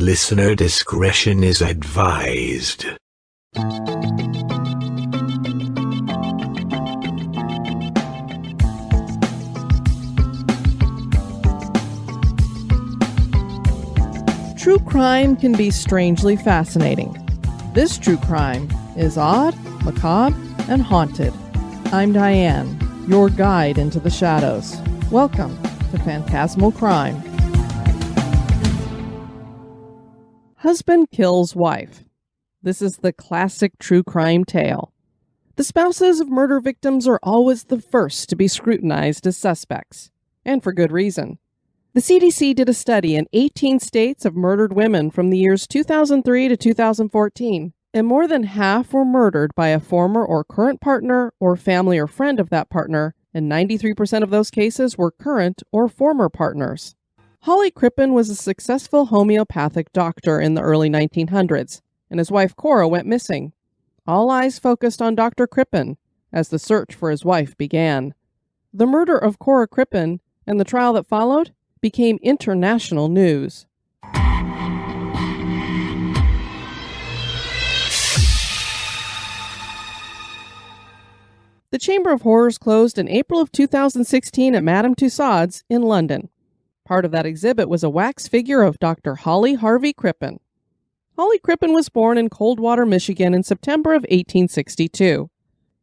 Listener discretion is advised. True crime can be strangely fascinating. This true crime is odd, macabre, and haunted. I'm Diane, your guide into the shadows. Welcome to Phantasmal Crime. Husband kills wife. This is the classic true crime tale. The spouses of murder victims are always the first to be scrutinized as suspects, and for good reason. The CDC did a study in 18 states of murdered women from the years 2003 to 2014, and more than half were murdered by a former or current partner or family or friend of that partner, and 93% of those cases were current or former partners. Hawley Crippen was a successful homeopathic doctor in the early 1900s, and his wife Cora went missing. All eyes focused on Dr. Crippen as the search for his wife began. The murder of Cora Crippen and the trial that followed became international news. The Chamber of Horrors closed in April of 2016 at Madame Tussauds in London. Part of that exhibit was a wax figure of Dr. Hawley Harvey Crippen. Hawley Crippen was born in Coldwater, Michigan in September of 1862.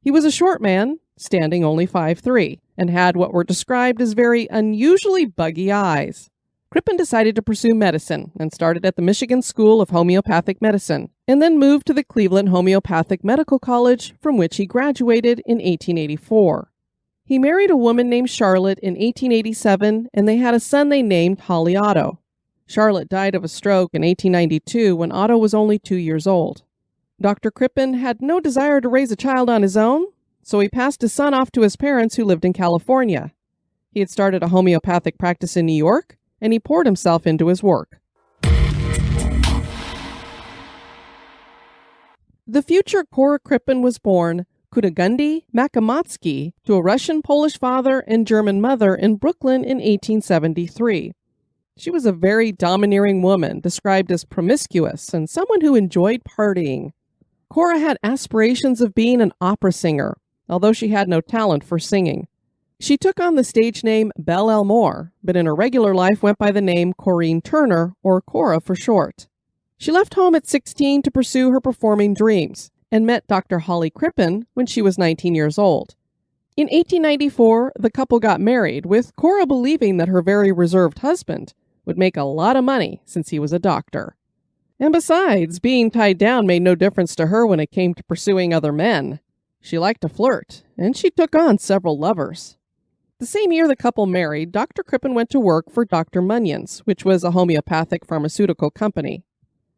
He was a short man, standing only 5'3", and had what were described as very unusually buggy eyes. Crippen decided to pursue medicine and started at the Michigan School of Homeopathic Medicine, and then moved to the Cleveland Homeopathic Medical College, from which he graduated in 1884. He married a woman named Charlotte in 1887, and they had a son they named Holly Otto. Charlotte died of a stroke in 1892 when Otto was only 2 years old. Dr. Crippen had no desire to raise a child on his own, so he passed his son off to his parents who lived in California. He had started a homeopathic practice in New York, and he poured himself into his work. The future Cora Crippen was born Kudagundi Makamotsky to a Russian-Polish father and German mother in Brooklyn in 1873. She was a very domineering woman, described as promiscuous and someone who enjoyed partying. Cora had aspirations of being an opera singer, although she had no talent for singing. She took on the stage name Belle Elmore, but in her regular life went by the name Corinne Turner, or Cora for short. She left home at 16 to pursue her performing dreams, and met Dr. Hawley Crippen when she was 19 years old. In 1894, the couple got married, with Cora believing that her very reserved husband would make a lot of money since he was a doctor. And besides, being tied down made no difference to her when it came to pursuing other men. She liked to flirt, and she took on several lovers. The same year the couple married, Dr. Crippen went to work for Dr. Munyon's, which was a homeopathic pharmaceutical company.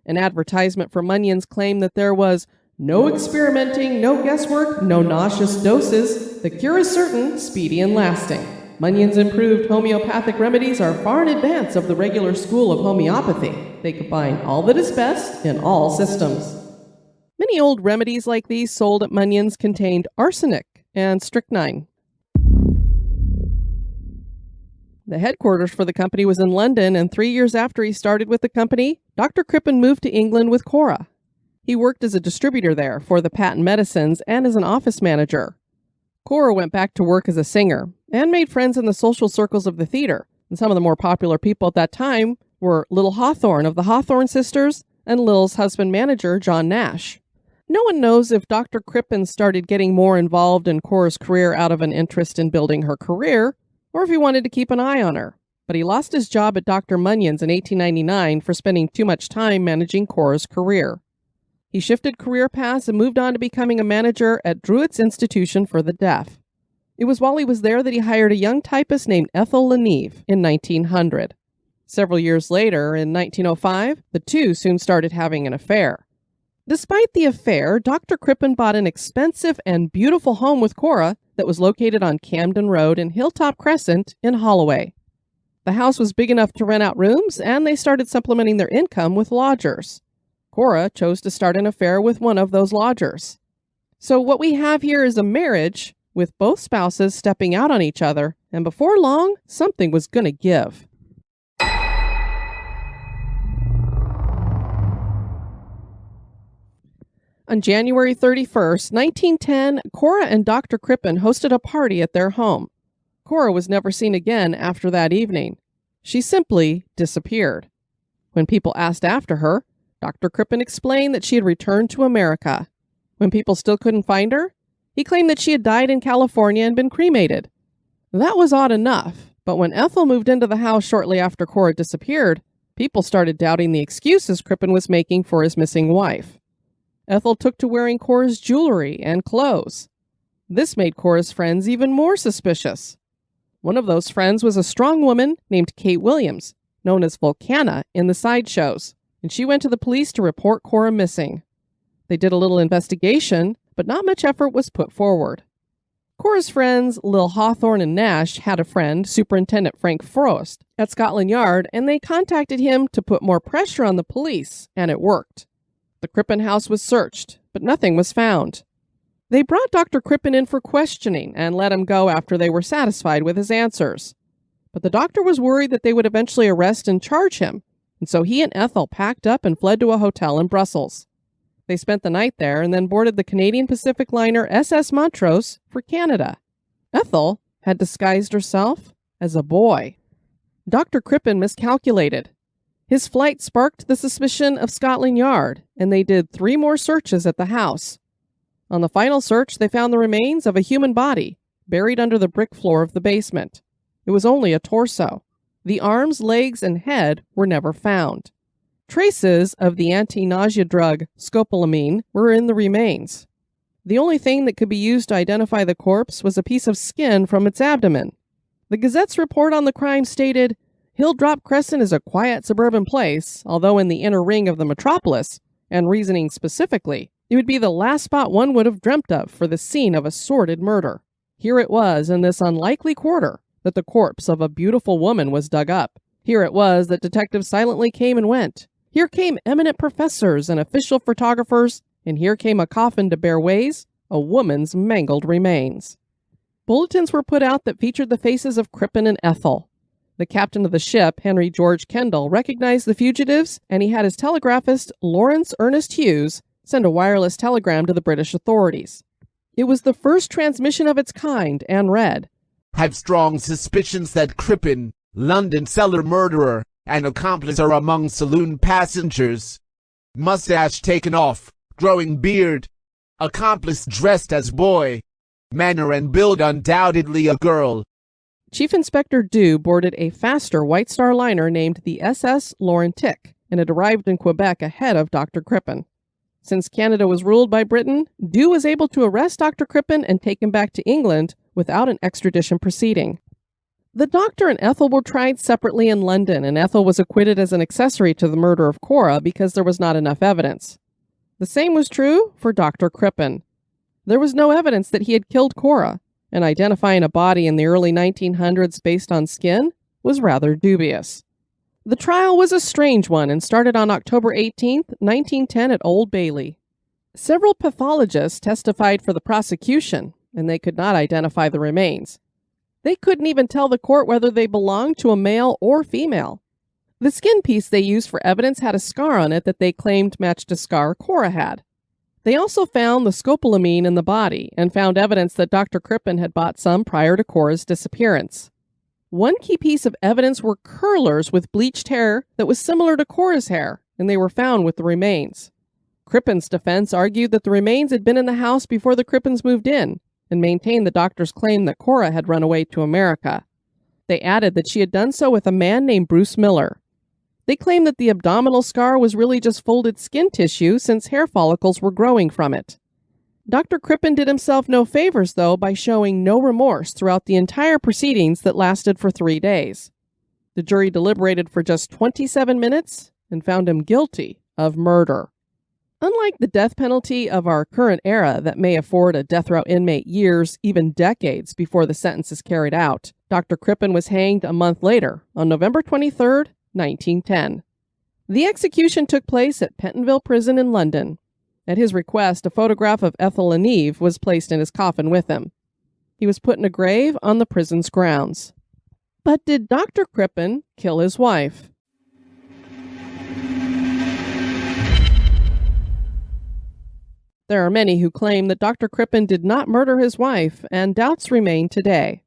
An advertisement for Munyon's claimed that there was no experimenting, no guesswork, no nauseous doses. The cure is certain, speedy, and lasting. Munyon's improved homeopathic remedies are far in advance of the regular school of homeopathy. They combine all that is best in all systems. Many old remedies like these sold at Munyon's contained arsenic and strychnine. The headquarters for the company was in London, and 3 years after he started with the company, Dr. Crippen moved to England with Cora. He worked as a distributor there for the patent medicines and as an office manager. Cora went back to work as a singer and made friends in the social circles of the theater. And some of the more popular people at that time were Little Hawthorne of the Hawthorne Sisters and Lil's husband manager, John Nash. No one knows if Dr. Crippen started getting more involved in Cora's career out of an interest in building her career, or if he wanted to keep an eye on her. But he lost his job at Dr. Munyon's in 1899 for spending too much time managing Cora's career. He shifted career paths and moved on to becoming a manager at Druitt's Institution for the Deaf. It was while he was there that he hired a young typist named Ethel Leneve in 1900. Several years later, in 1905, the two soon started having an affair. Despite the affair, Dr. Crippen bought an expensive and beautiful home with Cora that was located on Camden Road and Hilltop Crescent in Holloway. The house was big enough to rent out rooms, and they started supplementing their income with lodgers. Cora chose to start an affair with one of those lodgers. So what we have here is a marriage with both spouses stepping out on each other, and before long, something was going to give. On January 31st, 1910, Cora and Dr. Crippen hosted a party at their home. Cora was never seen again after that evening. She simply disappeared. When people asked after her, Dr. Crippen explained that she had returned to America. When people still couldn't find her, he claimed that she had died in California and been cremated. That was odd enough, but when Ethel moved into the house shortly after Cora disappeared, people started doubting the excuses Crippen was making for his missing wife. Ethel took to wearing Cora's jewelry and clothes. This made Cora's friends even more suspicious. One of those friends was a strong woman named Kate Williams, known as Volcana in the sideshows, and she went to the police to report Cora missing. They did a little investigation, but not much effort was put forward. Cora's friends, Lil Hawthorne and Nash, had a friend, Superintendent Frank Frost, at Scotland Yard, and they contacted him to put more pressure on the police, and it worked. The Crippen house was searched, but nothing was found. They brought Dr. Crippen in for questioning and let him go after they were satisfied with his answers. But the doctor was worried that they would eventually arrest and charge him, and so he and Ethel packed up and fled to a hotel in Brussels. They spent the night there and then boarded the Canadian Pacific liner SS Montrose for Canada. Ethel had disguised herself as a boy. Dr. Crippen miscalculated. His flight sparked the suspicion of Scotland Yard, and they did 3 more searches at the house. On the final search, they found the remains of a human body buried under the brick floor of the basement. It was only a torso. The arms, legs, and head were never found. Traces of the anti-nausea drug scopolamine were in the remains. The only thing that could be used to identify the corpse was a piece of skin from its abdomen. The Gazette's report on the crime stated, "Hilldrop Crescent is a quiet suburban place, although in the inner ring of the metropolis, and reasoning specifically, it would be the last spot one would have dreamt of for the scene of a sordid murder. Here it was in this unlikely quarter that the corpse of a beautiful woman was dug up. Here it was that detectives silently came and went. Here came eminent professors and official photographers, and here came a coffin to bear ways, a woman's mangled remains." Bulletins were put out that featured the faces of Crippen and Ethel. The captain of the ship, Henry George Kendall, recognized the fugitives, and he had his telegraphist, Lawrence Ernest Hughes, send a wireless telegram to the British authorities. It was the first transmission of its kind and read, "Have strong suspicions that Crippen, London cellar murderer, and accomplice are among saloon passengers. Mustache taken off, growing beard. Accomplice dressed as boy. Manner and build undoubtedly a girl." Chief Inspector Dew boarded a faster White Star liner named the SS Laurentic, and it arrived in Quebec ahead of Dr. Crippen. Since Canada was ruled by Britain, Dew was able to arrest Dr. Crippen and take him back to England without an extradition proceeding. The doctor and Ethel were tried separately in London, and Ethel was acquitted as an accessory to the murder of Cora because there was not enough evidence. The same was true for Dr. Crippen. There was no evidence that he had killed Cora, and identifying a body in the early 1900s based on skin was rather dubious. The trial was a strange one and started on October 18, 1910 at Old Bailey. Several pathologists testified for the prosecution, and they could not identify the remains. They couldn't even tell the court whether they belonged to a male or female. The skin piece they used for evidence had a scar on it that they claimed matched a scar Cora had. They also found the scopolamine in the body and found evidence that Dr. Crippen had bought some prior to Cora's disappearance. One key piece of evidence were curlers with bleached hair that was similar to Cora's hair, and they were found with the remains. Crippen's defense argued that the remains had been in the house before the Crippens moved in, and maintained the doctor's claim that Cora had run away to America. They added that she had done so with a man named Bruce Miller. They claimed that the abdominal scar was really just folded skin tissue since hair follicles were growing from it. Dr. Crippen did himself no favors, though, by showing no remorse throughout the entire proceedings that lasted for 3 days. The jury deliberated for just 27 minutes and found him guilty of murder. Unlike the death penalty of our current era that may afford a death row inmate years, even decades, before the sentence is carried out, Dr. Crippen was hanged a month later, on November 23, 1910. The execution took place at Pentonville Prison in London. At his request, a photograph of Ethel and Eve was placed in his coffin with him. He was put in a grave on the prison's grounds. But did Dr. Crippen kill his wife? There are many who claim that Dr. Crippen did not murder his wife, and doubts remain today.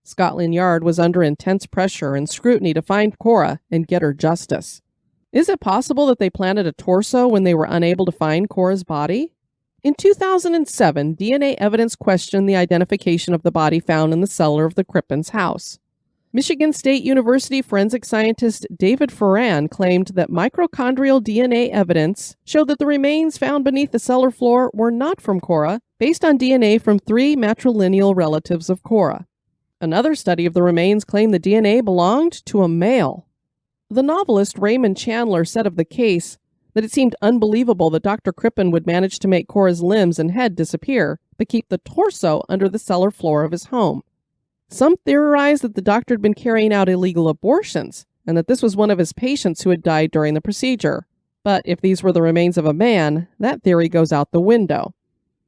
Scotland Yard was under intense pressure and scrutiny to find Cora and get her justice. Is it possible that they planted a torso when they were unable to find Cora's body? In 2007, DNA evidence questioned the identification of the body found in the cellar of the Crippen's house. Michigan State University forensic scientist David Ferran claimed that mitochondrial DNA evidence showed that the remains found beneath the cellar floor were not from Cora, based on DNA from 3 matrilineal relatives of Cora. Another study of the remains claimed the DNA belonged to a male. The novelist Raymond Chandler said of the case that it seemed unbelievable that Dr. Crippen would manage to make Cora's limbs and head disappear, but keep the torso under the cellar floor of his home. Some theorized that the doctor had been carrying out illegal abortions, and that this was one of his patients who had died during the procedure. But if these were the remains of a man, that theory goes out the window.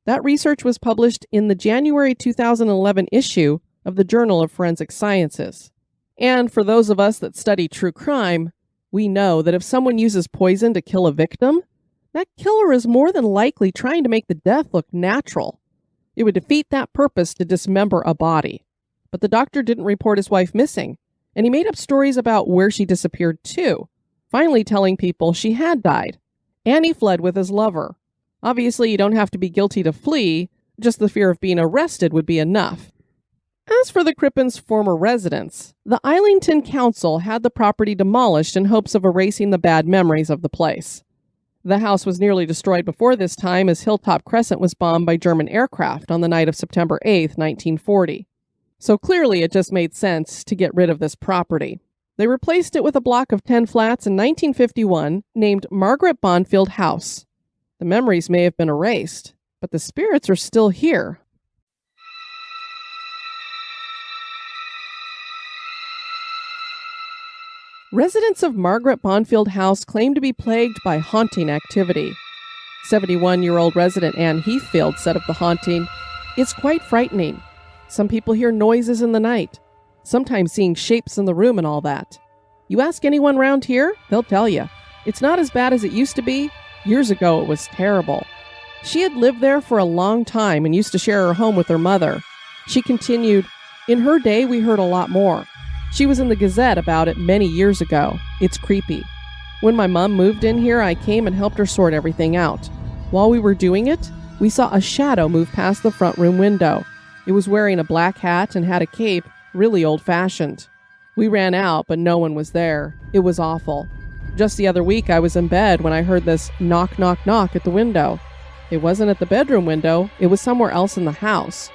That research was published in the January 2011 issue of the Journal of Forensic Sciences. And for those of us that study true crime, we know that if someone uses poison to kill a victim, that killer is more than likely trying to make the death look natural. It would defeat that purpose to dismember a body. But the doctor didn't report his wife missing, and he made up stories about where she disappeared too, finally telling people she had died. And he fled with his lover. Obviously, you don't have to be guilty to flee, just the fear of being arrested would be enough. As for the Crippen's former residence, the Islington Council had the property demolished in hopes of erasing the bad memories of the place. The house was nearly destroyed before this time as Hilltop Crescent was bombed by German aircraft on the night of September 8, 1940. So clearly it just made sense to get rid of this property. They replaced it with a block of 10 flats in 1951 named Margaret Bonfield House. The memories may have been erased, but the spirits are still here. Residents of Margaret Bonfield House claim to be plagued by haunting activity. 71-year-old resident Ann Heathfield said of the haunting, "It's quite frightening. Some people hear noises in the night, sometimes seeing shapes in the room and all that. You ask anyone around here, they'll tell you. It's not as bad as it used to be. Years ago, it was terrible." She had lived there for a long time and used to share her home with her mother. She continued, "In her day, we heard a lot more. She was in the Gazette about it many years ago. It's creepy. When my mom moved in here, I came and helped her sort everything out. While we were doing it, we saw a shadow move past the front room window. It was wearing a black hat and had a cape, really old-fashioned. We ran out, but no one was there. It was awful. Just the other week, I was in bed when I heard this knock, knock, knock at the window. It wasn't at the bedroom window. It was somewhere else in the house.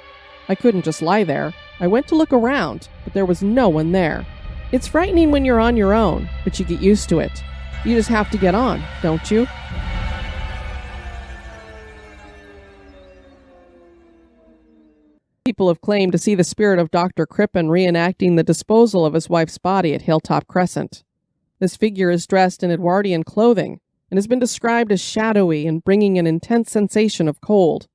I couldn't just lie there. I went to look around, but there was no one there. It's frightening when you're on your own, but you get used to it. You just have to get on, don't you?" People have claimed to see the spirit of Dr. Crippen reenacting the disposal of his wife's body at Hilltop Crescent. This figure is dressed in Edwardian clothing and has been described as shadowy and bringing an intense sensation of cold.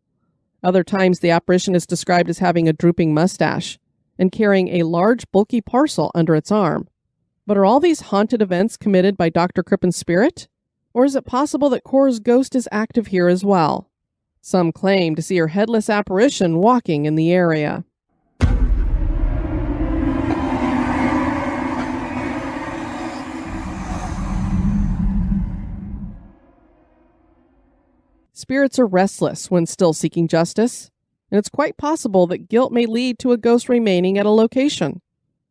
Other times, the apparition is described as having a drooping mustache and carrying a large, bulky parcel under its arm. But are all these haunted events committed by Dr. Crippen's spirit? Or is it possible that Cora's ghost is active here as well? Some claim to see her headless apparition walking in the area. Spirits are restless when still seeking justice, and it's quite possible that guilt may lead to a ghost remaining at a location.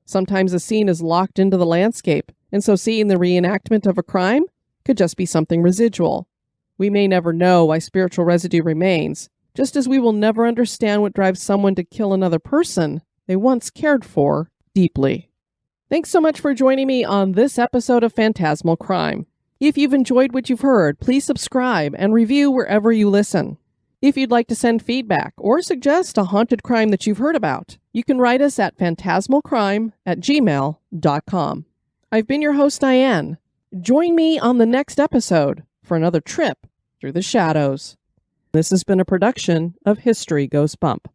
Sometimes a scene is locked into the landscape, and so seeing the reenactment of a crime could just be something residual. We may never know why spiritual residue remains, just as we will never understand what drives someone to kill another person they once cared for deeply. Thanks so much for joining me on this episode of Phantasmal Crime. If you've enjoyed what you've heard, please subscribe and review wherever you listen. If you'd like to send feedback or suggest a haunted crime that you've heard about, you can write us at phantasmalcrime@gmail.com. I've been your host, Diane. Join me on the next episode for another trip through the shadows. This has been a production of History Goes Bump.